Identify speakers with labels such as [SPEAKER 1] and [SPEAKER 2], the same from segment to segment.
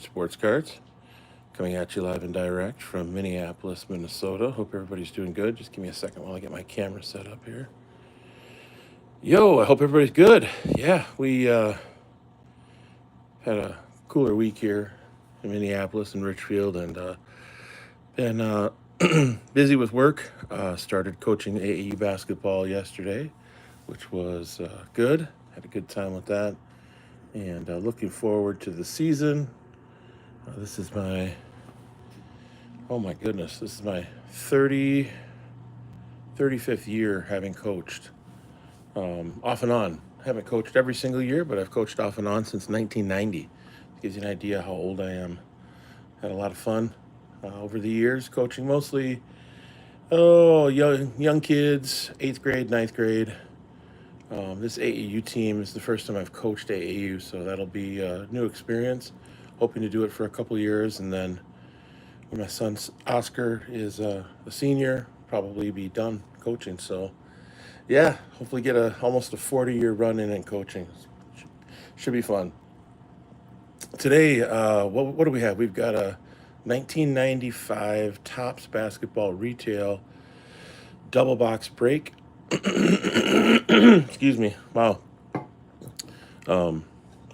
[SPEAKER 1] Sports Cards, coming at you live and direct from Minneapolis, Minnesota. Hope everybody's doing good. Just give me a second while I get my camera set up here. Yo, I hope everybody's good. Yeah, we had a cooler week here in Minneapolis and Richfield, and been busy with work. Started coaching AAU basketball yesterday, which was good. Had a good time with that, and looking forward to the season. This is my Oh my goodness, this is my 35th year having coached, off and on. I haven't coached every single year, but I've coached off and on since 1990. Gives you an idea how old I am. Had a lot of fun over the years, coaching mostly young kids, 8th grade, 9th grade. This AAU team is the first time I've coached AAU, so that'll be a new experience. Hoping to do it for a couple years, and then when my son Oscar is a senior, probably be done coaching. So yeah, hopefully get almost a 40-year run in coaching. Should be fun. Today, what do we have? We've got a 1995 Topps basketball retail double box break. Excuse me. Wow.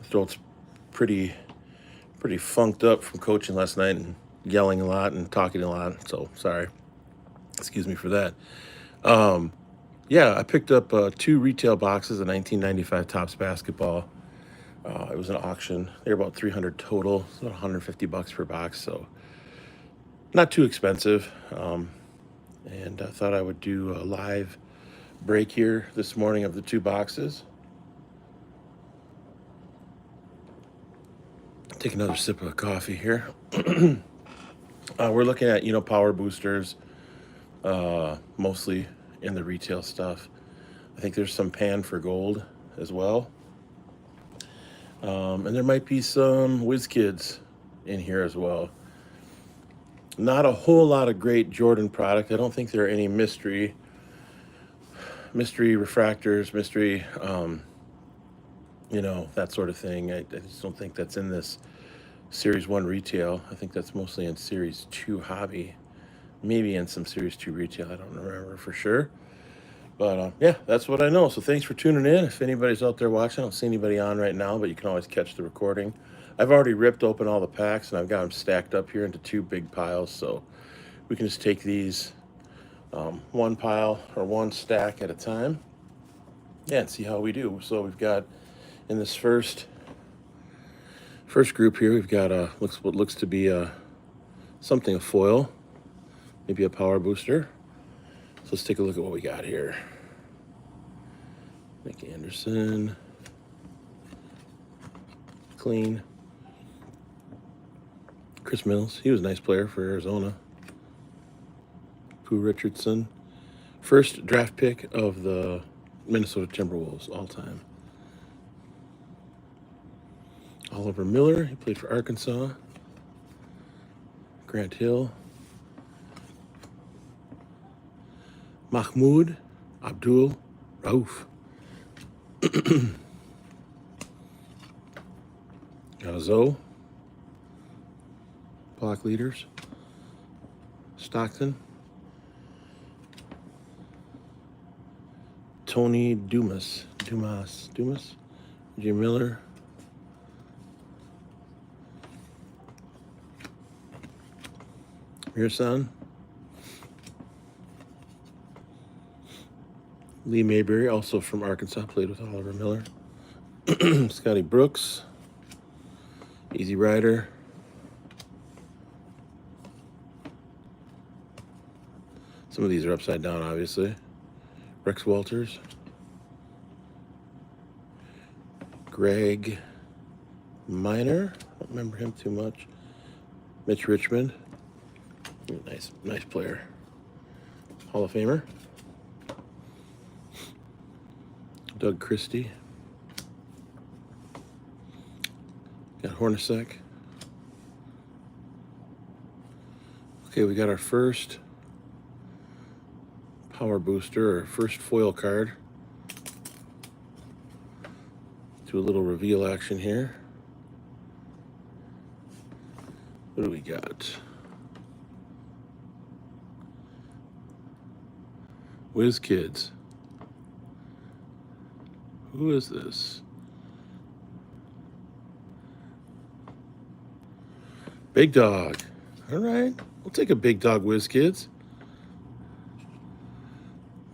[SPEAKER 1] Throat's pretty funked up from coaching last night and yelling a lot and talking a lot. So sorry. Excuse me for that. Yeah, I picked up two retail boxes of 1995 Topps basketball. It was an auction. They were about 300 total, so about 150 bucks per box. So not too expensive. And I thought I would do a live break here this morning of the two boxes. Take another sip of coffee here. We're looking at power boosters, mostly in the retail stuff. I think there's some pan for gold as well. And there might be some Whiz Kids in here as well. Not a whole lot of great Jordan product. I don't think there are any mystery refractors, that sort of thing. I just don't think that's in this Series 1 retail. I think that's mostly in Series 2 hobby. Maybe in some Series 2 retail. I don't remember for sure. But yeah, that's what I know. So thanks for tuning in. If anybody's out there watching, I don't see anybody on right now, but you can always catch the recording. I've already ripped open all the packs, and I've got them stacked up here into two big piles. So we can just take these one pile or one stack at a time. Yeah, and see how we do. So we've got in this first group here, we've got what looks to be a foil, maybe a power booster. So let's take a look at what we got here. Nick Anderson, clean. Chris Mills, he was a nice player for Arizona. Pooh Richardson, first draft pick of the Minnesota Timberwolves all time. Oliver Miller, he played for Arkansas. Grant Hill. Mahmoud Abdul Rauf. Zoe. Block leaders. Stockton. Tony Dumas. Jim Miller. Mirsan. Lee Mayberry, also from Arkansas, played with Oliver Miller. Scotty Brooks. Easy Rider. Some of these are upside down, obviously. Rex Walters. Greg Miner. I don't remember him too much. Mitch Richmond. Nice player. Hall of Famer. Doug Christie. Got Hornacek. Okay, we got our first power booster, or first foil card. Do a little reveal action here. What do we got? Whiz Kids. Who is this? Big Dog. All right. We'll take a Big Dog Whiz Kids.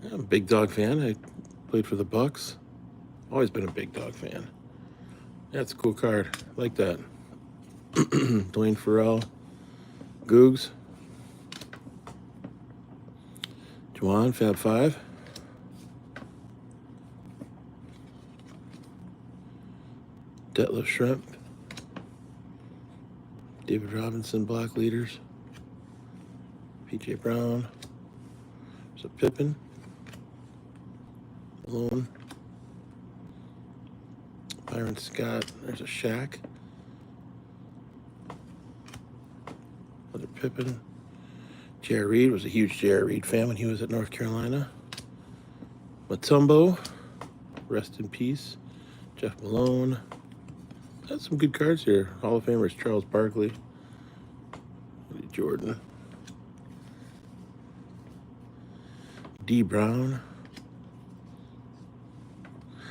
[SPEAKER 1] Yeah, I'm a Big Dog fan. I played for the Bucks. Always been a Big Dog fan. Yeah, it's a cool card. I like that. Dwayne Farrell. Googs. Juwan, Fab Five. Detlef Shrimp. David Robinson, Block Leaders. P.J. Brown. There's a Pippen. Malone. Byron Scott. There's a Shaq. Another Pippen. Jerry Reed was a huge Jerry Reed fan when he was at North Carolina. Mutombo. Rest in peace. Jeff Malone. That's some good cards here. Hall of Famers Charles Barkley. Jordan. D. Brown.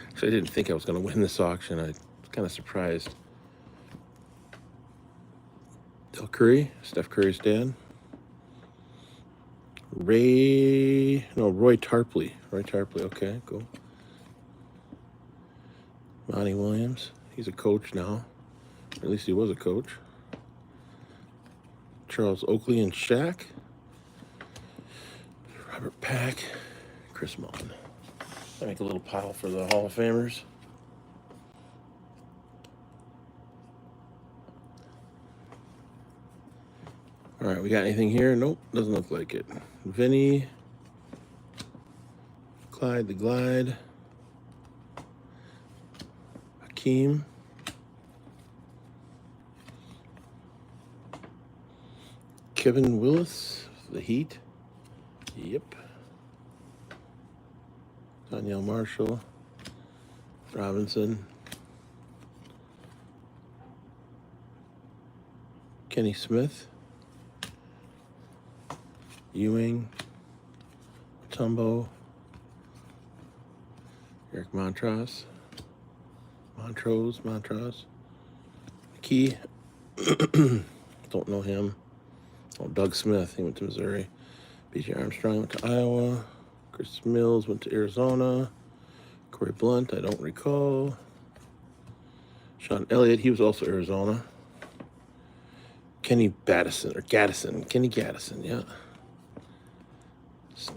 [SPEAKER 1] Actually, I didn't think I was going to win this auction. I was kind of surprised. Del Curry, Steph Curry's dad. Roy Tarpley. Roy Tarpley, okay, cool. Monty Williams, he's a coach now. Or at least he was a coach. Charles Oakley and Shaq. Robert Pack. Chris Mullin. I make a little pile for the Hall of Famers. All right, we got anything here? Nope, doesn't look like it. Vinny. Clyde the Glide. Hakeem. Kevin Willis, the Heat. Yep. Danielle Marshall. Robinson. Kenny Smith. Ewing. Mutombo. Eric Montrose. McKee. Don't know him. Oh, Doug Smith, he went to Missouri. B.J. Armstrong went to Iowa. Chris Mills went to Arizona. Corey Blunt, I don't recall. Sean Elliott, he was also Arizona. Kenny Gaddison, yeah.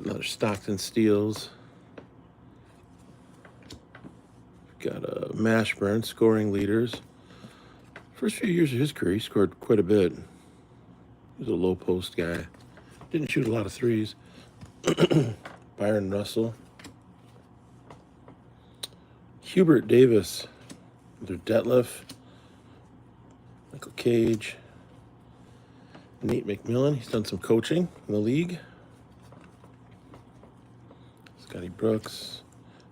[SPEAKER 1] Another Stockton Steals. Got a Mashburn, scoring leaders. First few years of his career, he scored quite a bit. He was a low post guy. Didn't shoot a lot of threes. Byron Russell. Hubert Davis. There's Detlef. Michael Cage. Nate McMillan. He's done some coaching in the league. Scotty Brooks.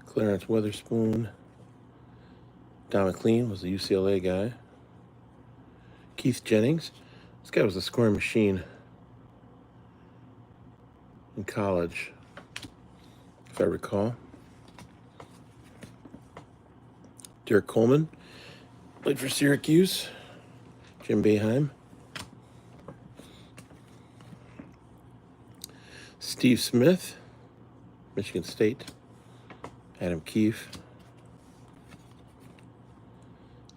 [SPEAKER 1] Clarence Weatherspoon. Don McLean was the UCLA guy. Keith Jennings. This guy was a scoring machine in college, if I recall. Derek Coleman played for Syracuse. Jim Boeheim. Steve Smith, Michigan State. Adam Keefe.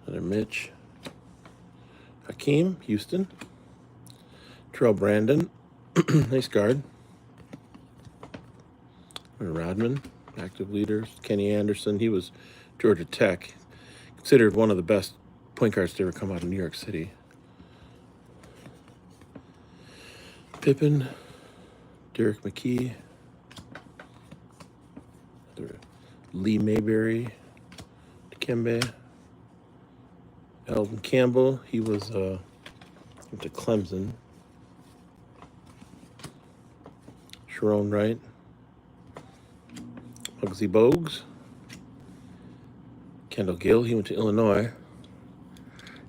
[SPEAKER 1] Another Mitch. Hakeem, Houston. Terrell Brandon, nice guard. Rodman, active leaders. Kenny Anderson, he was Georgia Tech, considered one of the best point guards to ever come out of New York City. Pippen, Derek McKee, Lee Mayberry, Dikembe, Eldon Campbell, he was went to Clemson. Sharon Wright, Muggsy Bogues, Kendall Gill, he went to Illinois.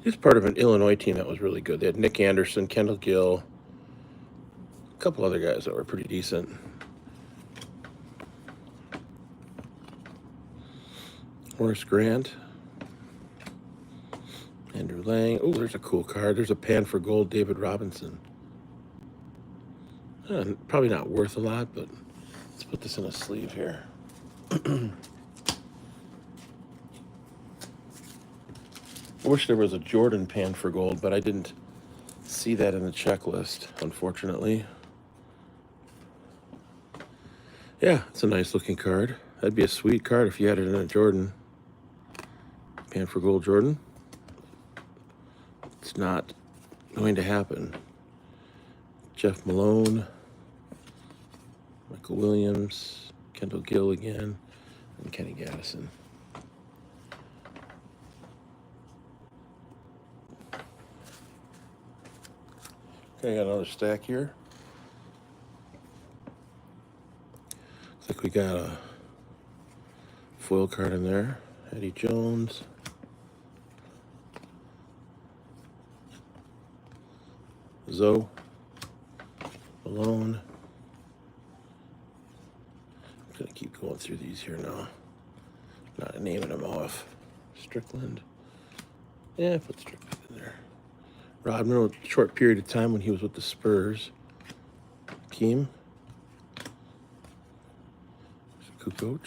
[SPEAKER 1] He was part of an Illinois team that was really good. They had Nick Anderson, Kendall Gill, a couple other guys that were pretty decent. Horace Grant, Andrew Lang. Oh, there's a cool card. There's a Pan for Gold, David Robinson. Probably not worth a lot, but let's put this in a sleeve here. I wish there was a Jordan Pan for Gold, but I didn't see that in the checklist, unfortunately. Yeah, it's a nice looking card. That'd be a sweet card if you had it in a Jordan. Pan for Gold Jordan. It's not going to happen. Jeff Malone, Michael Williams, Kendall Gill again, and Kenny Gaddison. Okay, I got another stack here. Looks like we got a foil card in there. Eddie Jones. Zoe. Malone. I'm going to keep going through these here now. Not naming them off. Strickland. Yeah, put Strickland in there. Rodman, a short period of time when he was with the Spurs. Keem. Kukoc.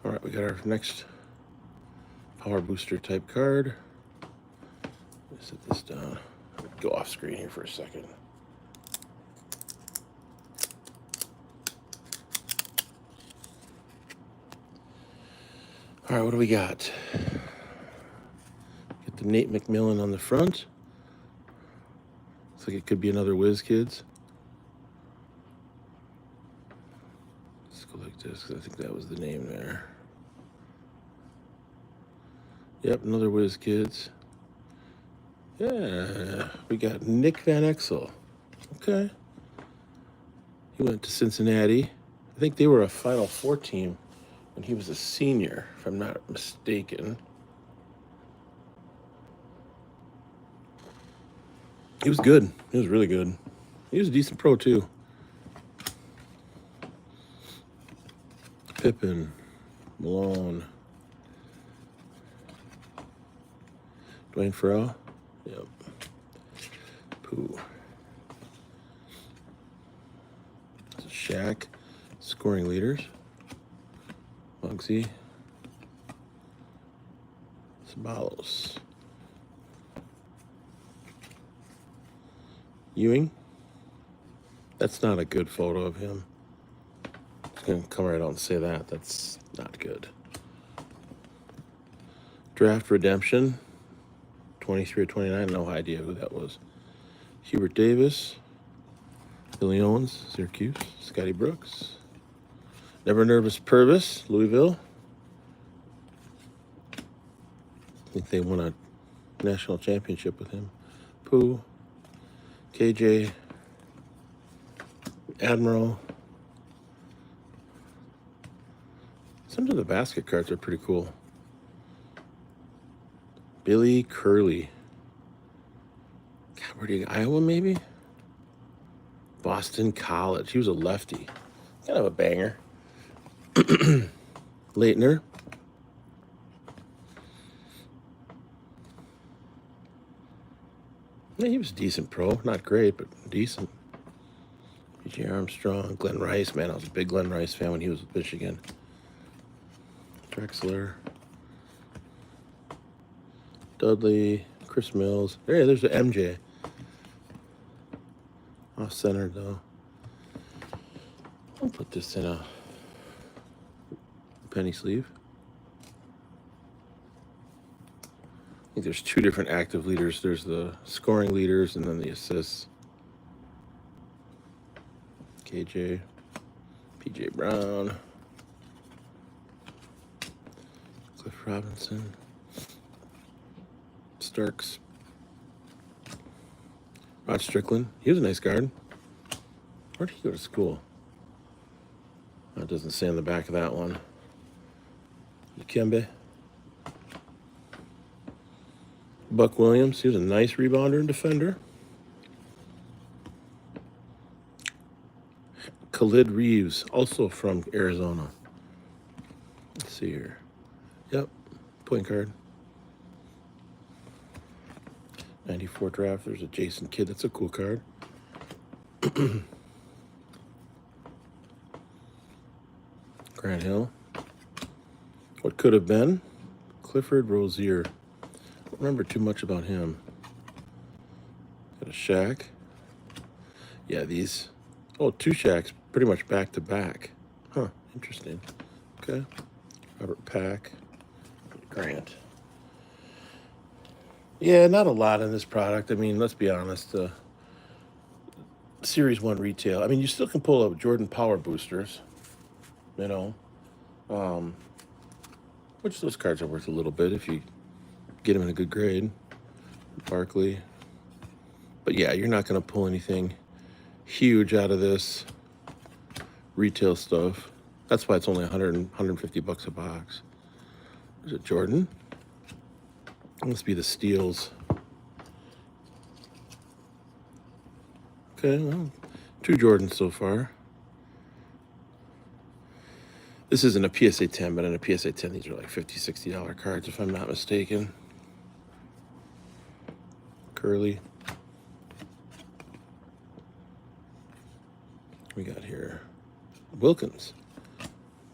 [SPEAKER 1] All right, we got our next power booster type card. Let me set this down. Go off screen here for a second. All right, what do we got? Get the Nate McMillan on the front. Looks like it could be another Whiz Kids. Let's go like this, because I think that was the name there. Yep, another Whiz Kids. Yeah, we got Nick Van Exel. Okay. He went to Cincinnati. I think they were a Final Four team when he was a senior, if I'm not mistaken. He was good. He was really good. He was a decent pro, too. Pippen, Malone, Dwayne Farrell. Yep. Pooh. This is Shaq. Scoring leaders. Muggsy. Sabalos. Ewing. That's not a good photo of him. I'm just going to come right out and say that. That's not good. Draft Redemption. 23 or 29. No idea who that was. Hubert Davis. Billy Owens. Syracuse. Scotty Brooks. Never Nervous Purvis. Louisville. I think they won a national championship with him. Pooh. KJ. Admiral. Some of the basket cards are pretty cool. Billy Curley. God, where do you Iowa maybe? Boston College. He was a lefty. Kind of a banger. Leitner. Yeah, he was a decent pro. Not great, but decent. P.J. Armstrong. Glenn Rice. Man, I was a big Glenn Rice fan when he was with Michigan. Drexler. Dudley. Chris Mills. There's the MJ. Off-centered, though. I'll put this in a penny sleeve. I think there's two different active leaders. There's the scoring leaders and then the assists. KJ, PJ Brown, Cliff Robinson, Starks, Rod Strickland. He was a nice guard. Where did he go to school? That doesn't say on the back of that one. Dikembe. Buck Williams, he was a nice rebounder and defender. Khalid Reeves, also from Arizona. Let's see here. Yep, point guard. 94 draft. There's a Jason Kidd. That's a cool card. Grant Hill. What could have been? Clifford Rozier. Don't remember too much about him. Got a Shaq. Yeah, these. Oh, two Shaqs pretty much back to back. Huh, interesting. Okay. Robert Pack. Grant. Yeah, not a lot in this product. I mean, let's be honest. Series 1 retail. I mean, you still can pull up Jordan Power Boosters, you know, which those cards are worth a little bit if you get them in a good grade. Barkley. But yeah, you're not going to pull anything huge out of this retail stuff. That's why it's only 150 bucks a box. Is it Jordan? It must be the steals. Okay, well, 2 Jordans so far. This isn't a PSA 10, but in a PSA 10, these are like $50, $60 cards, if I'm not mistaken. Curly. We got here Wilkins.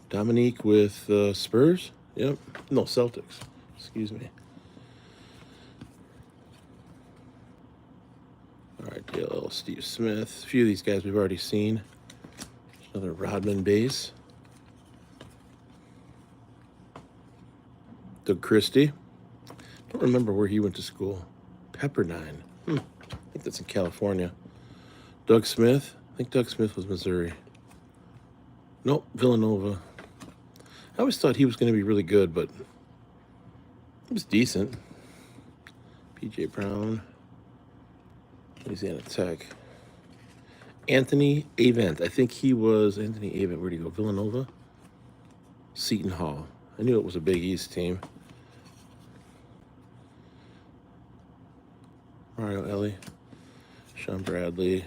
[SPEAKER 1] Dominique with Spurs. Yep. No, Celtics. Excuse me. All right, DLL Steve Smith. A few of these guys we've already seen. Another Rodman base. Doug Christie. Don't remember where he went to school. Pepperdine. I think that's in California. Doug Smith. I think Doug Smith was Missouri. Nope, Villanova. I always thought he was going to be really good, but he was decent. P.J. Brown. Louisiana Tech. Anthony Avent. I think he was Anthony Avent. Where'd he go? Villanova? Seton Hall. I knew it was a Big East team. Mario Ellie. Sean Bradley.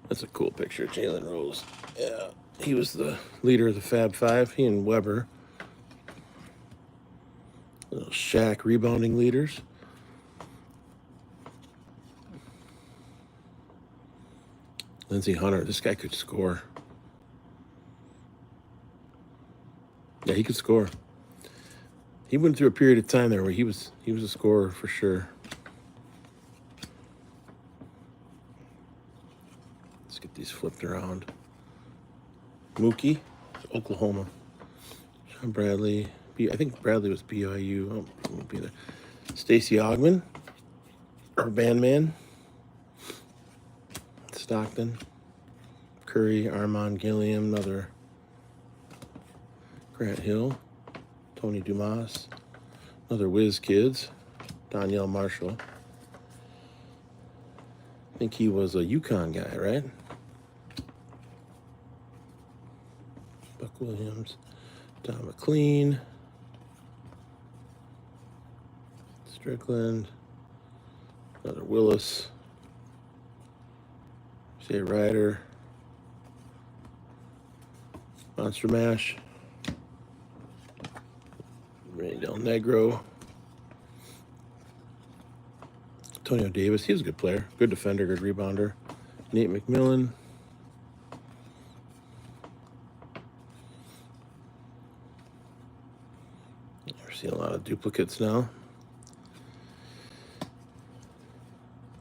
[SPEAKER 1] That's a cool picture. Jalen Rose. Yeah, he was the leader of the Fab Five. He and Weber. Little Shaq rebounding leaders. Lindsey Hunter. This guy could score. Yeah, he could score. He went through a period of time there where he was a scorer for sure. Let's get these flipped around. Mookie, Oklahoma. Sean Bradley. I think Bradley was BYU. Oh, won't be there. Stacey Ogman, our bandman. Stockton. Curry, Armand Gilliam, another Grant Hill. Tony Dumas, another Whiz Kids. Danielle Marshall. I think he was a UConn guy, right? Buck Williams, Don McLean, Strickland, another Willis, Jay Ryder, Monster Mash, Randy Del Negro, Antonio Davis. He was a good player, good defender, good rebounder. Nate McMillan. We're seeing a lot of duplicates now.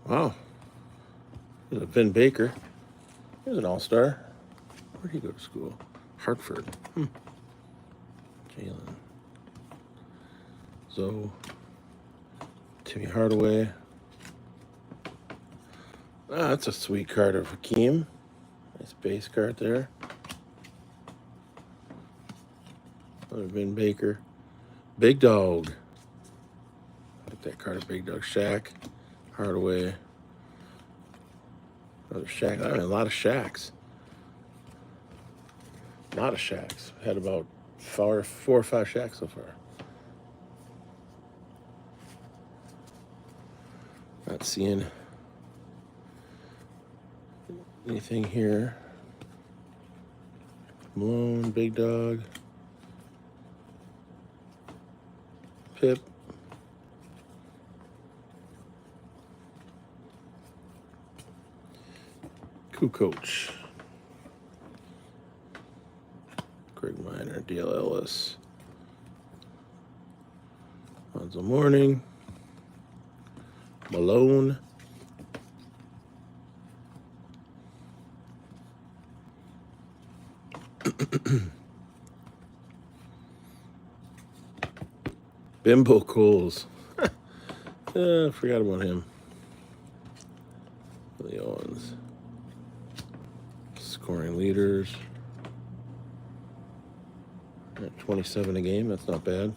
[SPEAKER 1] Wow. There's a Vin Baker. Here's an all-star. Where'd he go to school? Hartford. Jalen. Zoe. Timmy Hardaway. Ah, that's a sweet card of Hakeem. Nice base card there. Another Vin Baker. Big Dog. I like that card of Big Dog. Shaq. Hardaway. Another Shaq. I mean, a lot of Shaqs. A lot of Shaqs. Had about four or five Shaqs so far. not seeing anything here. Malone, Big Dog, Pip. Coach. Greg Minor, Dale Ellis. Lonzo Mourning. Malone. Bimbo Coles. Forgot about him. The Owens. Scoring leaders. 27 a game, that's not bad.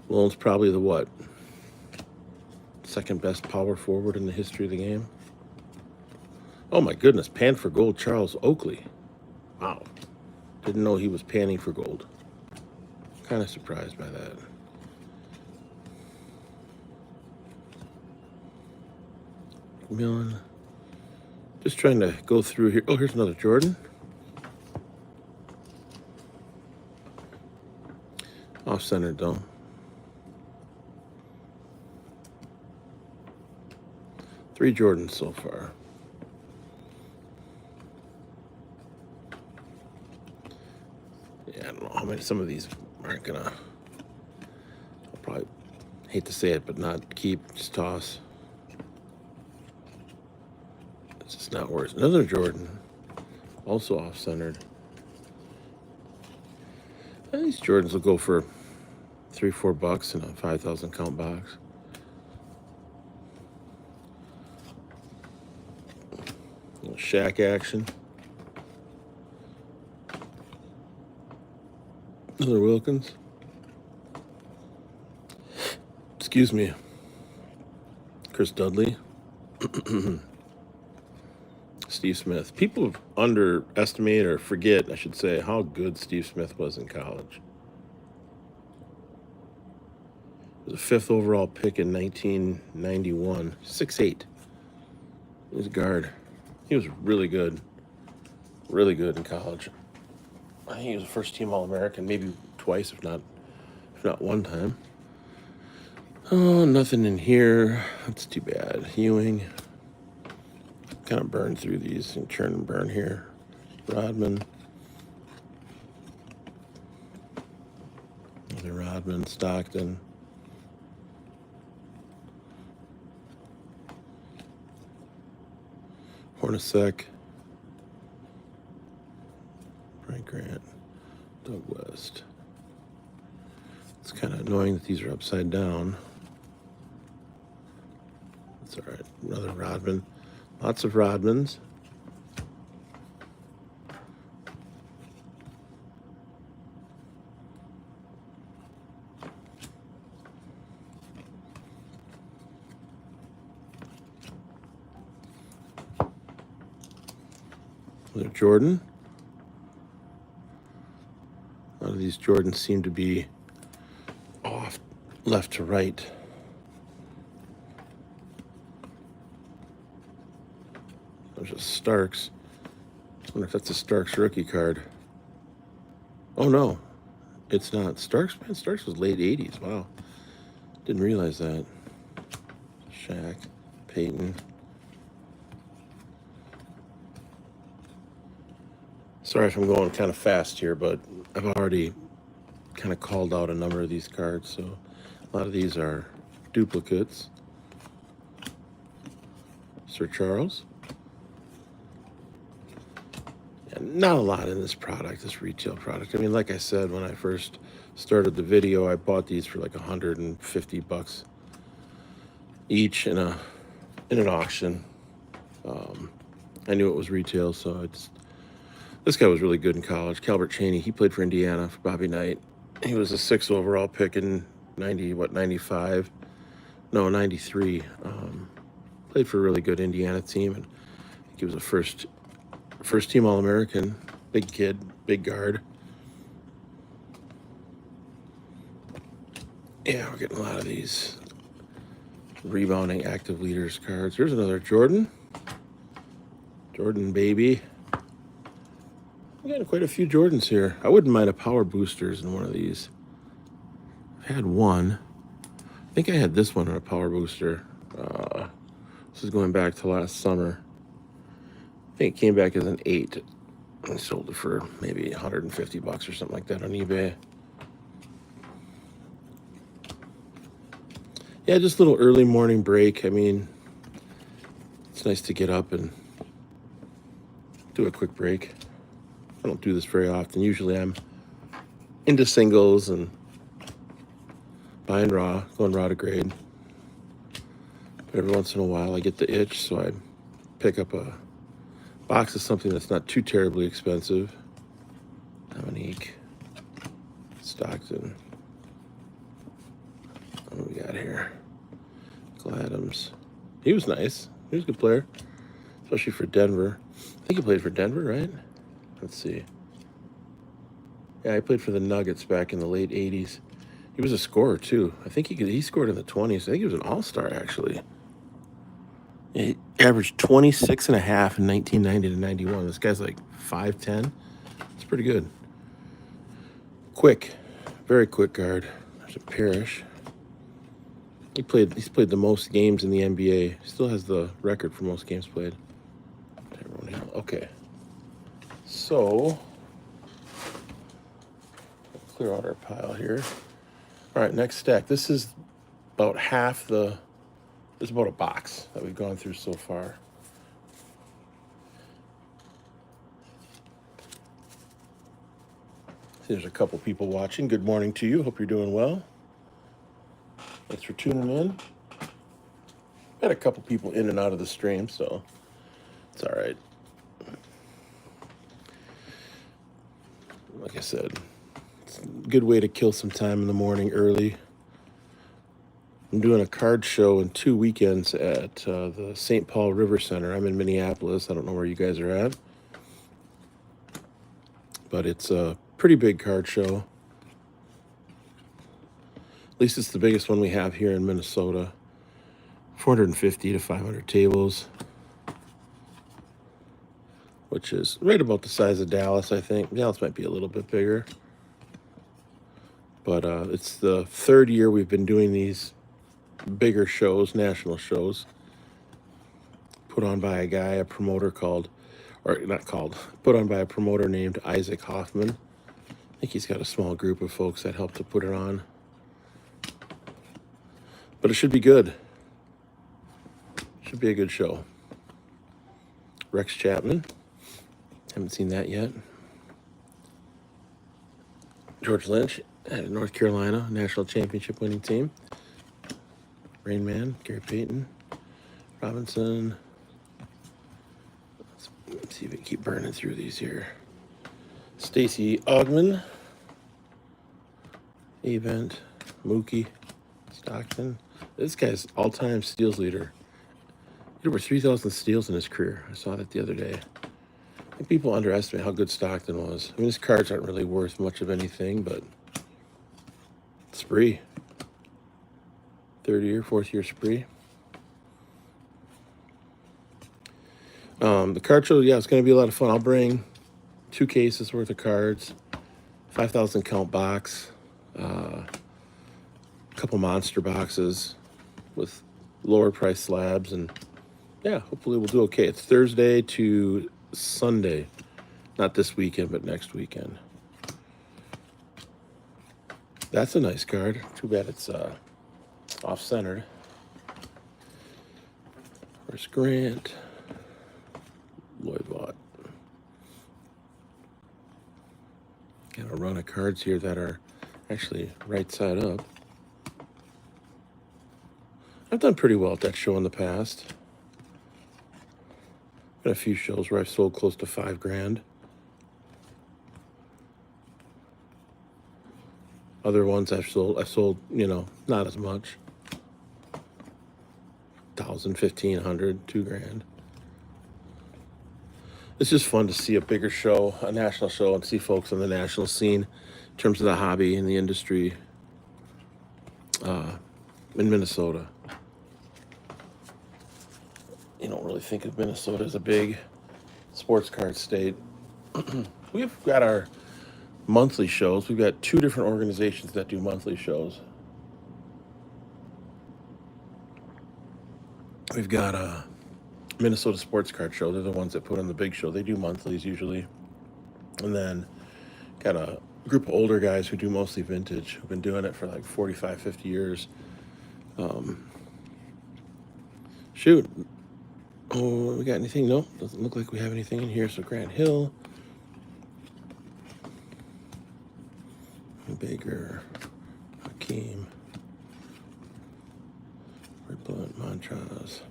[SPEAKER 1] Malone's probably the what? Second best power forward in the history of the game. Oh my goodness, pan for gold, Charles Oakley. Wow. Didn't know he was panning for gold. Kind of surprised by that. Millen. Just trying to go through here. Oh, here's another Jordan. Off-centered though. Three Jordans so far. Yeah, I don't know how many. Some of these aren't gonna. I'll probably hate to say it, but not keep. Just toss. It's just not worth. Another Jordan, also off-centered. These Jordans will go for $3-4 in a 5,000 count box. Shaq action. Another Wilkins. Excuse me. Chris Dudley. Steve Smith. People underestimate or forget, I should say, how good Steve Smith was in college. He was a 5th overall pick in 1991. 6'8". He was a guard. He was really good in college. I think he was a first-team All-American, maybe twice, if not one time. Oh, nothing in here. That's too bad. Ewing. Kind of burn through these and churn and burn here. Rodman. Another Rodman. Stockton. Hornacek. Frank Grant. Doug West. It's kind of annoying that these are upside down. That's all right. Another Rodman. Lots of Rodmans. Another Jordan. A lot of these Jordans seem to be off left to right. There's a Starks. I wonder if that's a Starks rookie card. Oh no, it's not. Starks, man, Starks was late 80s. Wow. Didn't realize that. Shaq, Peyton. Sorry if I'm going kind of fast here, but I've already kind of called out a number of these cards, so a lot of these are duplicates. Sir Charles. Yeah, not a lot in this product, this retail product. I mean, like I said, when I first started the video, I bought these for like $150 each in an auction. I knew it was retail, so this guy was really good in college. Calbert Chaney, he played for Indiana for Bobby Knight. He was a 6th overall pick in 95? No, 93. Played for a really good Indiana team, and I think he was a first team All-American. Big kid, big guard. Yeah, we're getting a lot of these. Rebounding active leaders cards. There's another Jordan. Jordan baby. We got quite a few Jordans here. I wouldn't mind a power boosters in one of these. I've had one. I think I had this one in a power booster. This is going back to last summer. I think it came back as an 8. I sold it for maybe $150 or something like that on eBay. Yeah, just a little early morning break. I mean, it's nice to get up and do a quick break. I don't do this very often. Usually I'm into singles and buying raw, going raw to grade. But every once in a while I get the itch, so I pick up a box of something that's not too terribly expensive. Dominique, Stockton. What do we got here? Adams. He was nice. He was a good player, especially for Denver. I think he played for Denver, right? Let's see. Yeah, he played for the Nuggets back in the late 80s. He was a scorer, too. I think he scored in the 20s. I think he was an all-star, actually. He averaged 26 and a half in 1990 to 91. This guy's like 5'10". It's pretty good. Quick. Very quick guard. There's a Parrish. He's played the most games in the NBA. Still has the record for most games played. Okay. So, clear out our pile here. All right, next stack. This is about half the, this is about a box that we've gone through so far. See, there's a couple people watching. Good morning to you. Hope you're doing well. Thanks for tuning in. Had a couple people in and out of the stream, so it's all right. Like I said, it's a good way to kill some time in the morning early. I'm doing a card show in 2 weekends at the St. Paul River Center. I'm in Minneapolis. I don't know where you guys are at. But it's a pretty big card show. At least it's the biggest one we have here in Minnesota. 450 to 500 tables, which is right about the size of Dallas, I think. Dallas might be a little bit bigger. But it's the 3rd year we've been doing these bigger shows, national shows, put on by a guy, a promoter called, or not called, put on by a promoter named Isaac Hoffman. I think he's got a small group of folks that help to put it on. But it should be good. Should be a good show. Rex Chapman. Haven't seen that yet. George Lynch at North Carolina, national championship winning team. Rain Man, Gary Payton, Robinson. Let's see if we can keep burning through these here. Stacey Augman. Event. Mookie. Stockton. This guy's all-time steals leader. He had over 3,000 steals in his career. I saw that the other day. I think people underestimate how good Stockton was. I mean, his cards aren't really worth much of anything, but spree. 3rd year, 4th year spree. The card show, yeah, it's going to be a lot of fun. I'll bring 2 cases worth of cards, 5,000 count box, a couple monster boxes with lower price slabs, and yeah, hopefully we'll do okay. It's Thursday to Sunday, not this weekend, but next weekend. That's a nice card. Too bad it's off-centered. Where's Grant? Lloyd Vaught. Got a run of cards here that are actually right side up. I've done pretty well at that show in the past. Been a few shows where I've sold close to $5,000. Other ones I've sold, you know, not as much. 1,000, 1,500, $2,000. It's just fun to see a bigger show, a national show, and see folks on the national scene in terms of the hobby and the industry in Minnesota. you don't really think of Minnesota as a big sports card state. We've got our monthly shows. We've got 2 different organizations that do monthly shows. We've got a Minnesota Sports Card Show. They're the ones that put on the big show. They do monthlies usually. And then got a group of older guys who do mostly vintage, who've been doing it for like 45, 50 years. Shoot. Oh, we got anything? Nope. Doesn't look like we have anything in here. So Grant Hill, Baker, Hakeem, Blunt, Montrose,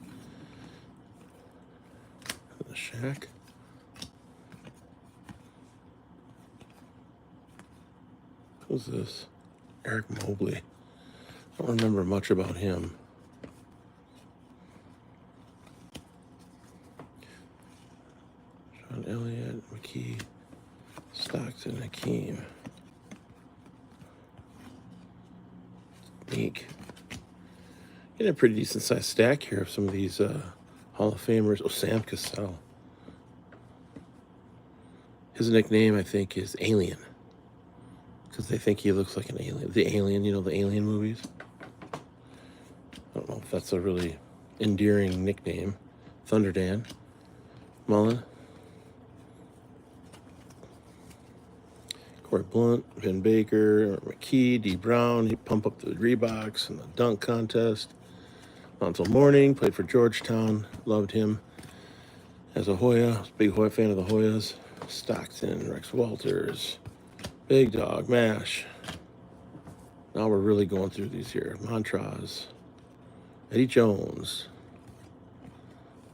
[SPEAKER 1] the Shack. Who's this? Eric Mobley. I don't remember much about him. Sean Elliott, McKee, Stockton, Hakeem. Meek. Getting a pretty decent sized stack here of some of these Hall of Famers. Oh, Sam Cassell. His nickname, I think, is Alien. Because they think he looks like an alien. The Alien, you know, the Alien movies. I don't know if that's a really endearing nickname. Thunder Dan. Mullen. Corey Blunt, Vin Baker, McKee, D. Brown. He pumped up the Reeboks in the dunk contest. Lonzo Mourning, played for Georgetown. Loved him as a Hoya. Was a big Hoya fan of the Hoyas. Stockton, Rex Walters, Big Dog, Mash. Now we're really going through these here. Montrose, Eddie Jones,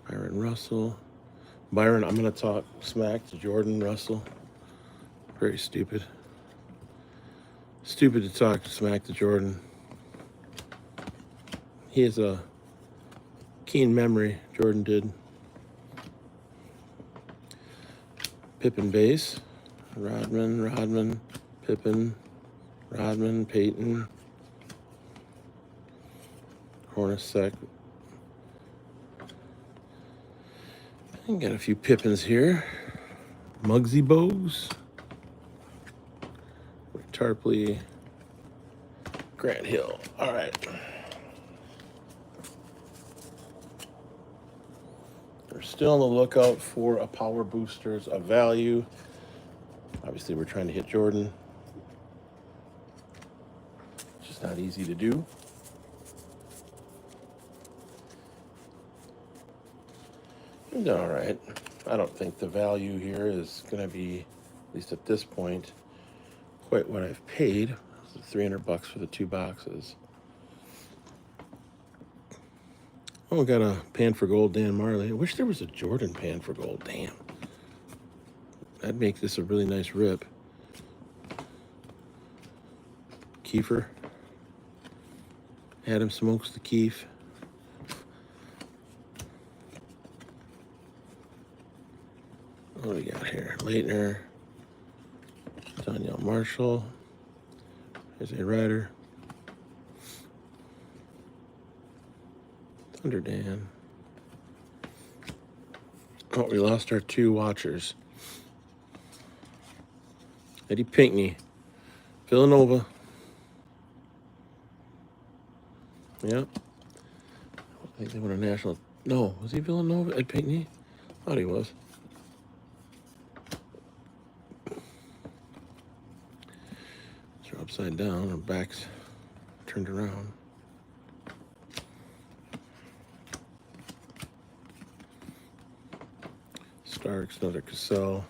[SPEAKER 1] Byron Russell. Byron, I'm going to talk smack to Jordan Russell. Very stupid. Stupid to talk smack to Jordan. He has a keen memory, Jordan did. Pippen base. Rodman, Pippen, Rodman, Peyton, Hornacek. I got a few Pippins here. Muggsy Bogues. Tarpley, Grant Hill. All right. We're still on the lookout for a power boosters of value. Obviously, we're trying to hit Jordan. It's just not easy to do. We've done all right. I don't think the value here is going to be, at least at this point, quite what I've paid. $300 for the 2 boxes. Oh, we got a pan for gold, Dan Marley. I wish there was a Jordan pan for gold. Damn. That'd make this a really nice rip. Kiefer. Adam smokes the Keef. What do we got here? Leitner. Danielle Marshall. There's a Ryder. Thunder Dan. Oh, we lost our 2 watchers. Eddie Pinkney. Villanova. Yep. I think they won a national. No, was he Villanova? Ed Pinkney? Thought he was. So upside down, our backs turned around. Starks, another Cassell.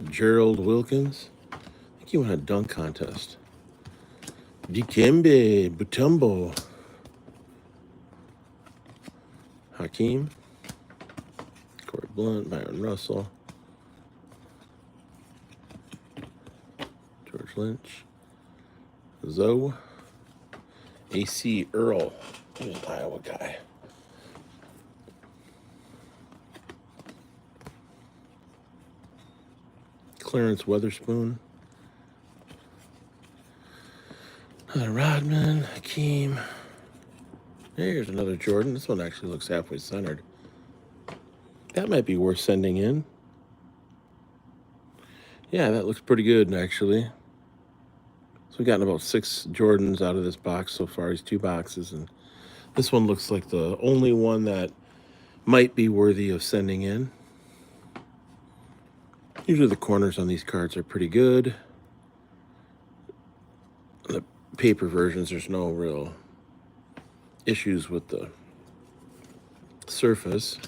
[SPEAKER 1] Gerald Wilkins. I think he won a dunk contest. Dikembe Mutombo. Hakeem. Corey Blunt, Byron Russell. George Lynch. Zoe. A.C. Earl. He's an Iowa guy. Clarence Weatherspoon. Another Rodman, Hakeem, Here's another Jordan. This one actually looks halfway centered. That might be worth sending in. Yeah, that looks pretty good, actually. So we've gotten about 6 Jordans out of this box so far. These 2 boxes. And this one looks like the only one that might be worthy of sending in. Usually the corners on these cards are pretty good. The paper versions, there's no real issues with the surface.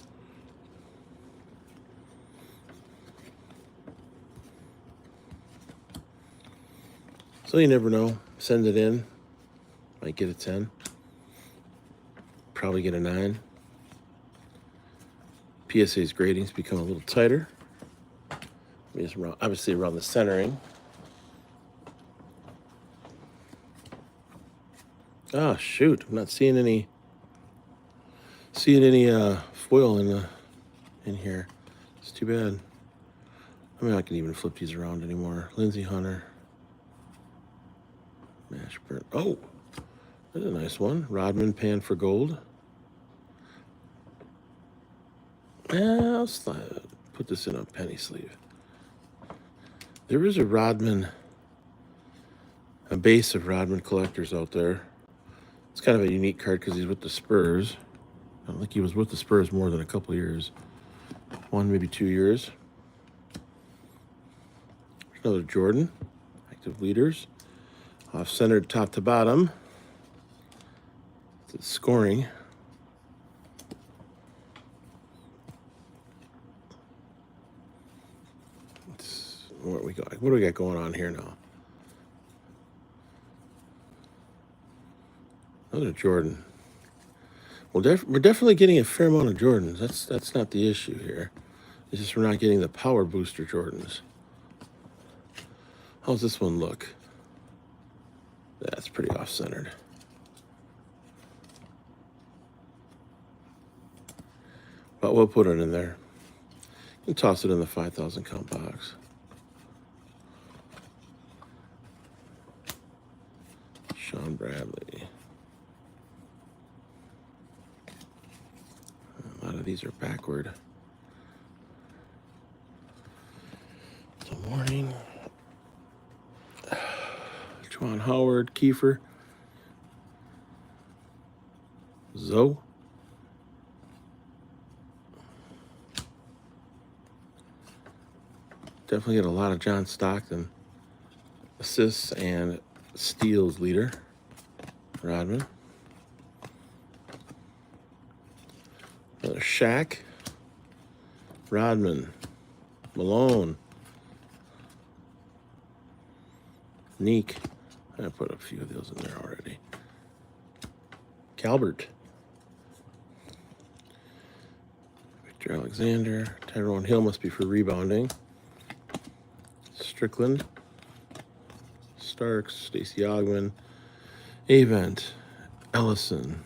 [SPEAKER 1] So you never know. Send it in. Might get a 10. Probably get a 9. PSA's gradings become a little tighter. Obviously around the centering. Oh shoot! I'm not seeing any foil in here. It's too bad. I mean, I can even flip these around anymore. Lindsey Hunter. Mashburn. Oh, that's a nice one. Rodman Pan for Gold. I'll put this in a penny sleeve. There is a base of Rodman collectors out there. It's kind of a unique card because he's with the Spurs. I don't think he was with the Spurs more than a couple years. 1, maybe 2 years. Another Jordan. Active leaders. Off-centered top to bottom. It's scoring. What do we got going on here now? Another Jordan. Well, we're definitely getting a fair amount of Jordans. That's not the issue here. It's just we're not getting the power booster Jordans. How's this one look? That's pretty off-centered. But we'll put it in there. You can toss it in the 5,000 count box. Sean Bradley. A lot of these are backward. Good morning. Juwan Howard, Kiefer. Zoe. Definitely get a lot of John Stockton. Assists and steals leader. Rodman. Another Shaq. Rodman. Malone. Neek. I put a few of those in there already. Calbert. Victor Alexander. Tyrone Hill must be for rebounding. Strickland. Starks. Stacey Ogman. Avent. Ellison.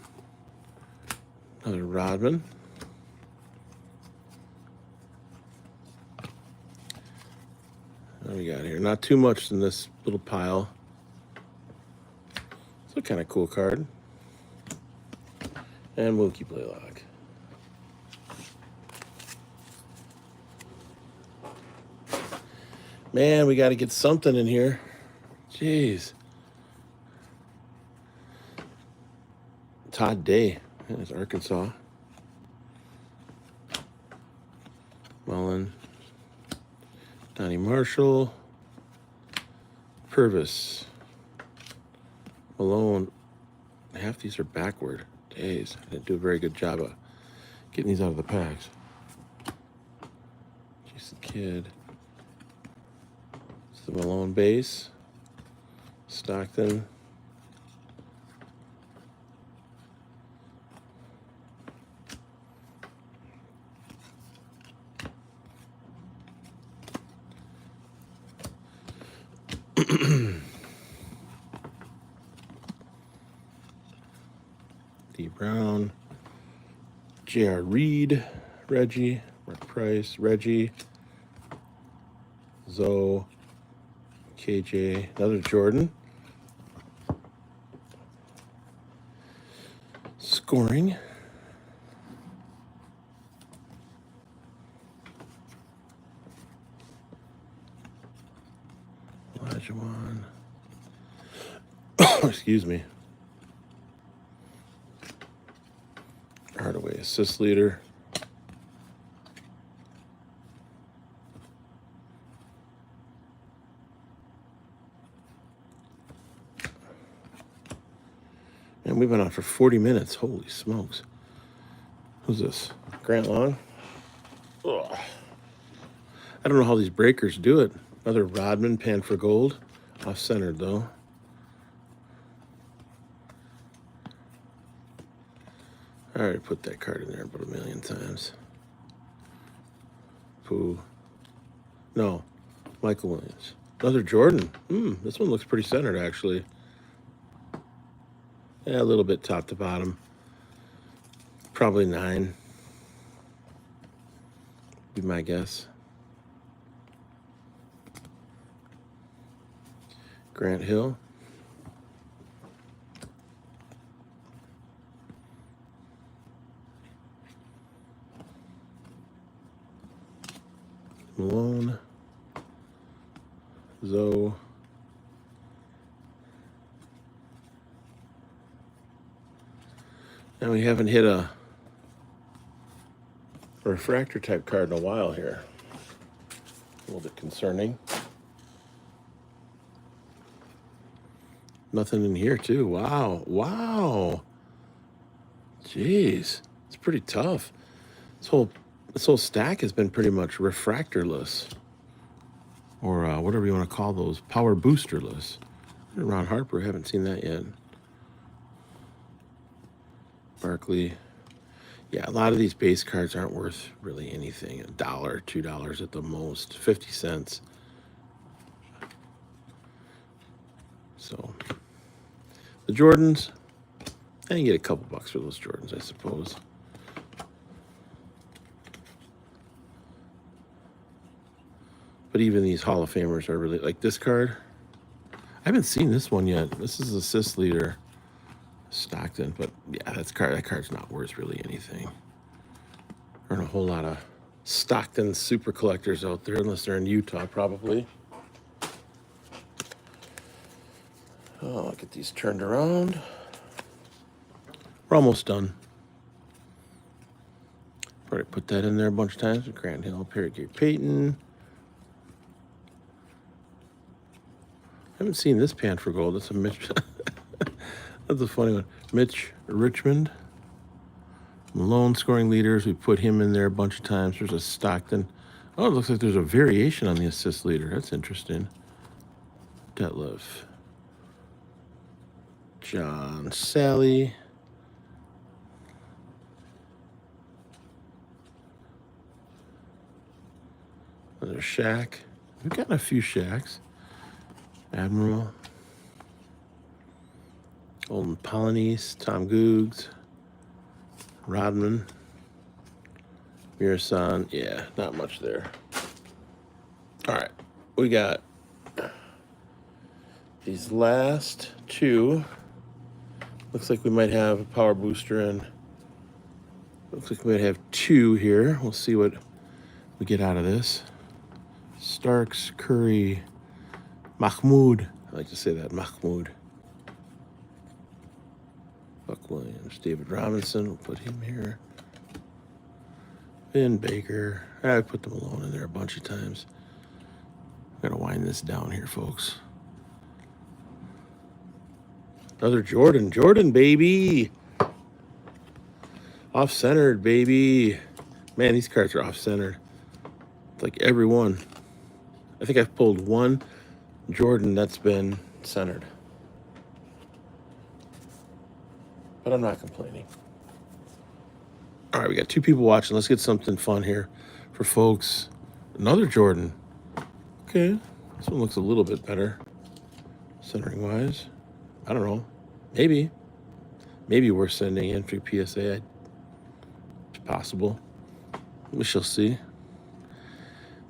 [SPEAKER 1] Another Rodman. What do we got here? Not too much in this little pile. It's a kind of cool card. And Mookie Blaylock. Man, we got to get something in here. Jeez. Todd Day. That's Arkansas. Mullen. Donnie Marshall. Purvis. Malone. Half these are backward. Days. I didn't do a very good job of getting these out of the packs. Jason Kidd. It's the Malone base. Stockton. D. Brown, J.R. Reed, Reggie, Mark Price, Reggie, Zoe, KJ, another Jordan. scoring. Olajuwon. Excuse me. Hardaway, assist leader. And we've been on for 40 minutes. Holy smokes. Who's this? Grant Long? Ugh. I don't know how these breakers do it. Another Rodman, pan for gold. Off-centered, though. I already put that card in there about a million times. Pooh. No. Michael Williams. Another Jordan. This one looks pretty centered, actually. Yeah, a little bit top to bottom. Probably 9. Be my guess. Grant Hill. Malone. Zoe. And we haven't hit a refractor type card in a while here. A little bit concerning. Nothing in here too. Wow. Wow. Jeez. It's pretty tough. This whole stack has been pretty much refractorless. Or whatever you want to call those. Power boosterless. Ron Harper, haven't seen that yet. Barkley. Yeah, a lot of these base cards aren't worth really anything. $1, $2 at the most. 50 cents. So, the Jordans, I can get a couple bucks for those Jordans, I suppose. But even these Hall of Famers are really, like this card. I haven't seen this one yet. This is assist leader. Stockton, but yeah, that card's not worth really anything. There aren't a whole lot of Stockton super collectors out there, unless they're in Utah, probably. Oh, I'll get these turned around. We're almost done. Already put that in there a bunch of times. Grant Hill, Perry Gary Payton. I haven't seen this pan for gold. That's a Mitch. That's a funny one. Mitch Richmond. Malone scoring leaders. We put him in there a bunch of times. There's a Stockton. Oh, it looks like there's a variation on the assist leader. That's interesting. Detlef. John Sally. Another Shaq. We've gotten a few Shaqs. Admiral. Olden Polynice, Tom Googs, Rodman, Mirasan. Yeah, not much there. All right, we got these last two. Looks like we might have a power booster in. Looks like we might have 2 here. We'll see what we get out of this. Starks, Curry, Mahmoud. I like to say that, Mahmoud. Buck Williams, David Robinson, we'll put him here. Vin Baker. I put them alone in there a bunch of times. Gotta wind this down here, folks. Another Jordan. Jordan, baby. Off-centered, baby. Man, these cards are off-centered. It's like every one. I think I've pulled one Jordan that's been centered. But I'm not complaining. All right, we got 2 people watching. Let's get something fun here for folks. Another Jordan. Okay, this one looks a little bit better, centering-wise. I don't know. Maybe we're sending in through PSA. It's possible. We shall see.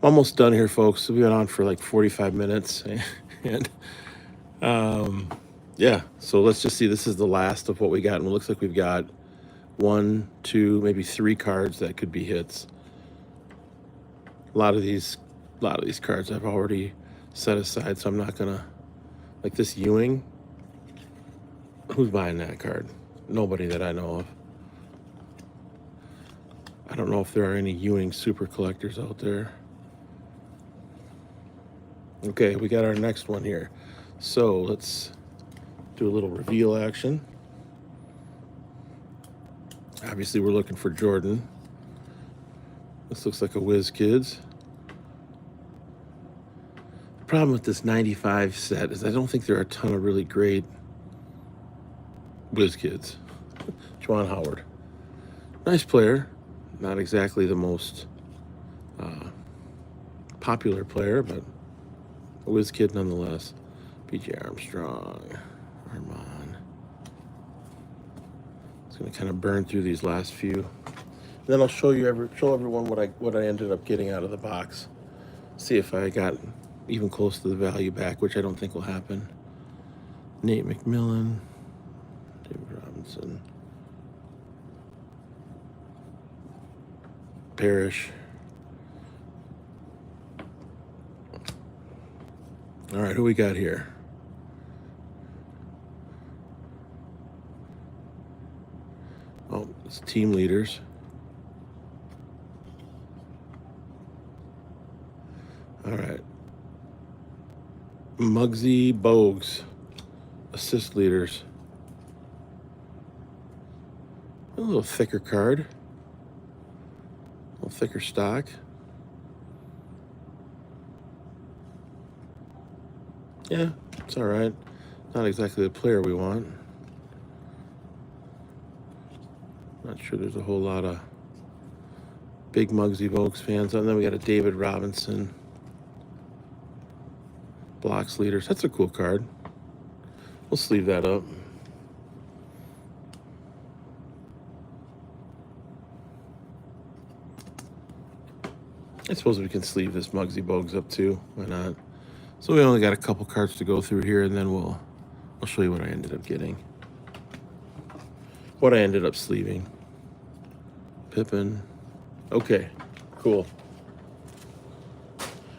[SPEAKER 1] I'm almost done here, folks. We've been on for like 45 minutes. And yeah, so let's just see. This is the last of what we got. And it looks like we've got 1, 2, maybe 3 cards that could be hits. A lot of these cards I've already set aside, so I'm not gonna, like this Ewing. Who's buying that card? Nobody that I know of. I don't know if there are any Ewing super collectors out there. Okay, we got our next one here. So let's do a little reveal action. Obviously, we're looking for Jordan. This looks like a Whiz Kids. The problem with this 95 set is I don't think there are a ton of really great Whiz Kids. Juwan Howard. Nice player. Not exactly the most popular player, but a Whiz Kid nonetheless. PJ Armstrong. Armand. It's going to kind of burn through these last few. Then I'll show everyone what I ended up getting out of the box. See if I got even close to the value back, which I don't think will happen. Nate McMillan, David Robinson, Parrish. All right, who we got here? Oh, it's team leaders. All right. Muggsy Bogues, assist leaders. A little thicker card. A little thicker stock. Yeah, it's all right. Not exactly the player we want. Not sure there's a whole lot of big Muggsy Bogues fans. And then we got a David Robinson. Blocks leaders. That's a cool card. We'll sleeve that up. I suppose we can sleeve this Muggsy Bogues up too. Why not? So we only got a couple cards to go through here, and then I'll show you what I ended up getting. What I ended up sleeving. Pippen. Okay, cool.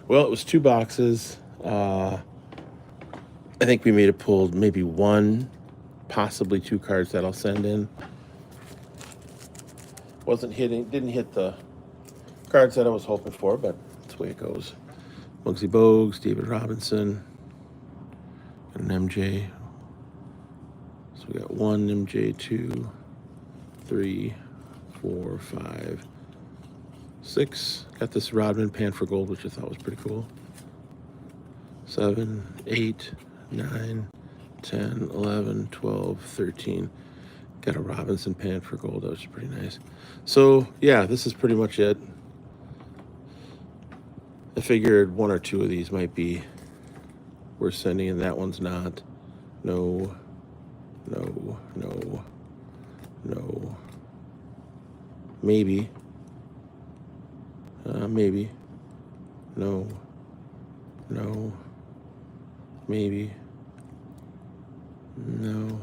[SPEAKER 1] Well, it was 2 boxes. I think we may have pulled maybe 1, possibly 2 cards that I'll send in. Didn't hit the cards that I was hoping for, but that's the way it goes. Muggsy Bogues, David Robinson, and an MJ. So we got 1 MJ, 2, 3, 4, 5, 6. Got this Rodman Pan for Gold, which I thought was pretty cool. 7, 8, 9, 10, 11, 12, 13. Got a Robinson Pan for Gold, that was pretty nice. So yeah, this is pretty much it. I figured 1 or 2 of these might be worth sending, and that one's not. No. Maybe. Maybe. No. Maybe. No.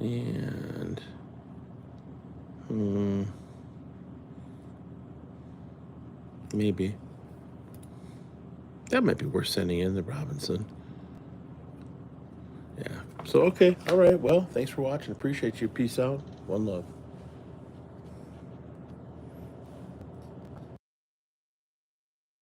[SPEAKER 1] And. Maybe. That might be worth sending in, the Robinson. Yeah. So, okay. All right. Well, thanks for watching. Appreciate you. Peace out. One love.